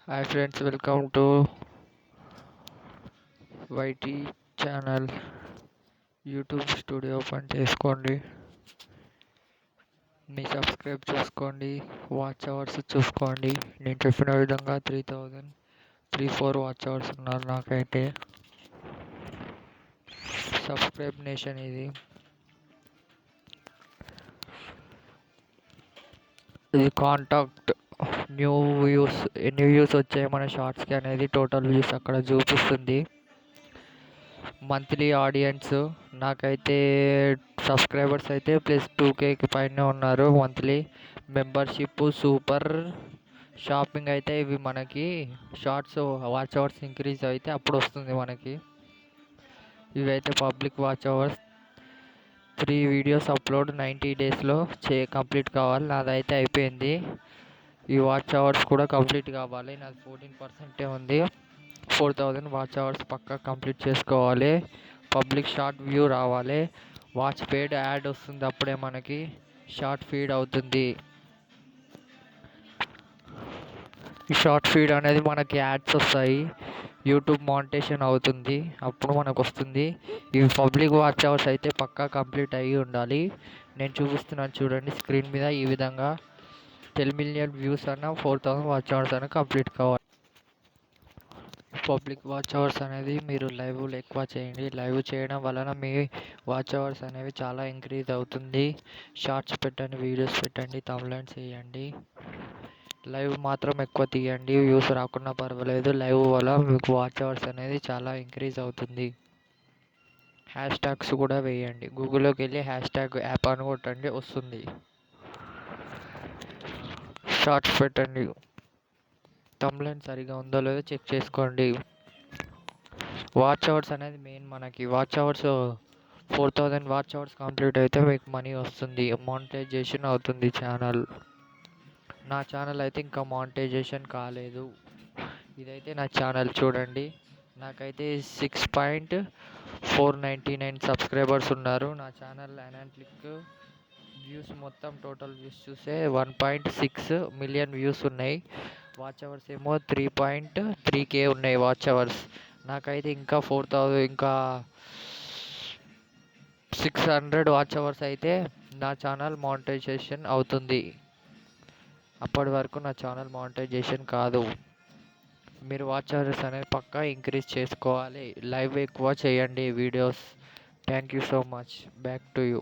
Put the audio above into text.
Hi friends, welcome to YT channel. YouTube studio open చేసుకోండి. మీ subscribe చూసుకోండి, watch hours చూసుకోండి. నేను చెప్పిన విధంగా 3034 వాచ్ అవర్స్ ఉన్నారు నాకైతే. సబ్స్క్రైబ్ నేషన్ ఇది కాంటాక్ట్ ఎన్ని వ్యూస్ వచ్చాయి మన షార్ట్స్కి అనేది టోటల్ వ్యూస్ అక్కడ చూపిస్తుంది. మంత్లీ ఆడియన్స్ నాకైతే సబ్స్క్రైబర్స్ అయితే ప్లస్ 2Kకి పైన ఉన్నారు. మంత్లీ మెంబర్షిప్, సూపర్, షాపింగ్ అయితే ఇవి మనకి షార్ట్స్ వాచ్ అవర్స్ ఇంక్రీజ్ అయితే అప్పుడు వస్తుంది మనకి. ఇవైతే public watch hours 3 videos upload 90 డేస్లో కంప్లీట్ కావాలి. నాదైతే అయిపోయింది. ఈ వాచ్ అవర్స్ కూడా కంప్లీట్ కావాలి. నాది 14% ఉంది. 4000 వాచ్ అవర్స్ పక్కా కంప్లీట్ చేసుకోవాలి. పబ్లిక్ షార్ట్ వ్యూ రావాలి. వాచ్ పేడ్ యాడ్ వస్తుంది, అప్పుడే మనకి షార్ట్ ఫీడ్ అవుతుంది. ఈ షార్ట్ ఫీడ్ అనేది మనకి యాడ్స్ వస్తాయి, యూట్యూబ్ మానిటైజేషన్ అవుతుంది, అప్పుడు మనకు వస్తుంది. ఇవి పబ్లిక్ వాచ్ అవర్స్ అయితే పక్కా కంప్లీట్ అయ్యి ఉండాలి. నేను చూపిస్తున్నాను చూడండి స్క్రీన్ మీద. ఈ విధంగా 10 మిలియన్ వ్యూస్ అన్న 4000 వాచ్ అవర్స్ అన్న కంప్లీట్ కావాలి. పబ్లిక్ వాచ్ అవర్స్ అనేది మీరు లైవ్లు ఎక్కువ చేయండి. లైవ్ చేయడం వలన మీ వాచ్ అవర్స్ అనేవి చాలా ఇంక్రీజ్ అవుతుంది. షార్ట్స్ పెట్టండి, వీడియోస్ పెట్టండి, తమ్లైన్స్ వేయండి. లైవ్ మాత్రం ఎక్కువ తీయండి. వ్యూస్ రాకున్నా పర్వాలేదు, లైవ్ వల్ల మీకు వాచ్ అవర్స్ అనేది చాలా ఇంక్రీజ్ అవుతుంది. హ్యాష్ ట్యాగ్స్ కూడా వేయండి. గూగుల్లోకి వెళ్ళి హ్యాష్ ట్యాగ్ యాప్ అని కొట్టండి, వస్తుంది. షార్ట్స్ పెట్టండి. తమ్లైన్ సరిగా ఉందో లేదో చెక్ చేసుకోండి. వాచ్ అవర్స్ అనేది మెయిన్. మనకి watch hours 4000 watch hours complete అయితే మీకు మనీ వస్తుంది, మానిటైజేషన్ అవుతుంది ఛానల్. నా ఛానల్ అయితే ఇంకా మానిటైజేషన్ కాలేదు. ఇదైతే నా ఛానల్ చూడండి. నాకైతే 6.499 సబ్స్క్రైబర్స్ ఉన్నారు. నా ఛానల్ అనాలిటిక్ వ్యూస్ మొత్తం టోటల్ వ్యూస్ చూస్తే 1.6 మిలియన్ వ్యూస్ ఉన్నాయి. వాచ్ అవర్స్ ఏమో 3.3K ఉన్నాయి వాచ్ అవర్స్. నాకైతే ఇంకా 4000 ఇంకా 600 వాచ్ అవర్స్ అయితే నా ఛానల్ మానిటైజేషన్ అవుతుంది. అప్పటి వరకు నా ఛానల్ మానిటైజేషన్ కాదు. మీరు వాచ్ అవర్స్ అనేది పక్కా ఇంక్రీజ్ చేసుకోవాలి. లైవ్ ఎక్కువ చేయండి videos. Thank you so much. Back to you.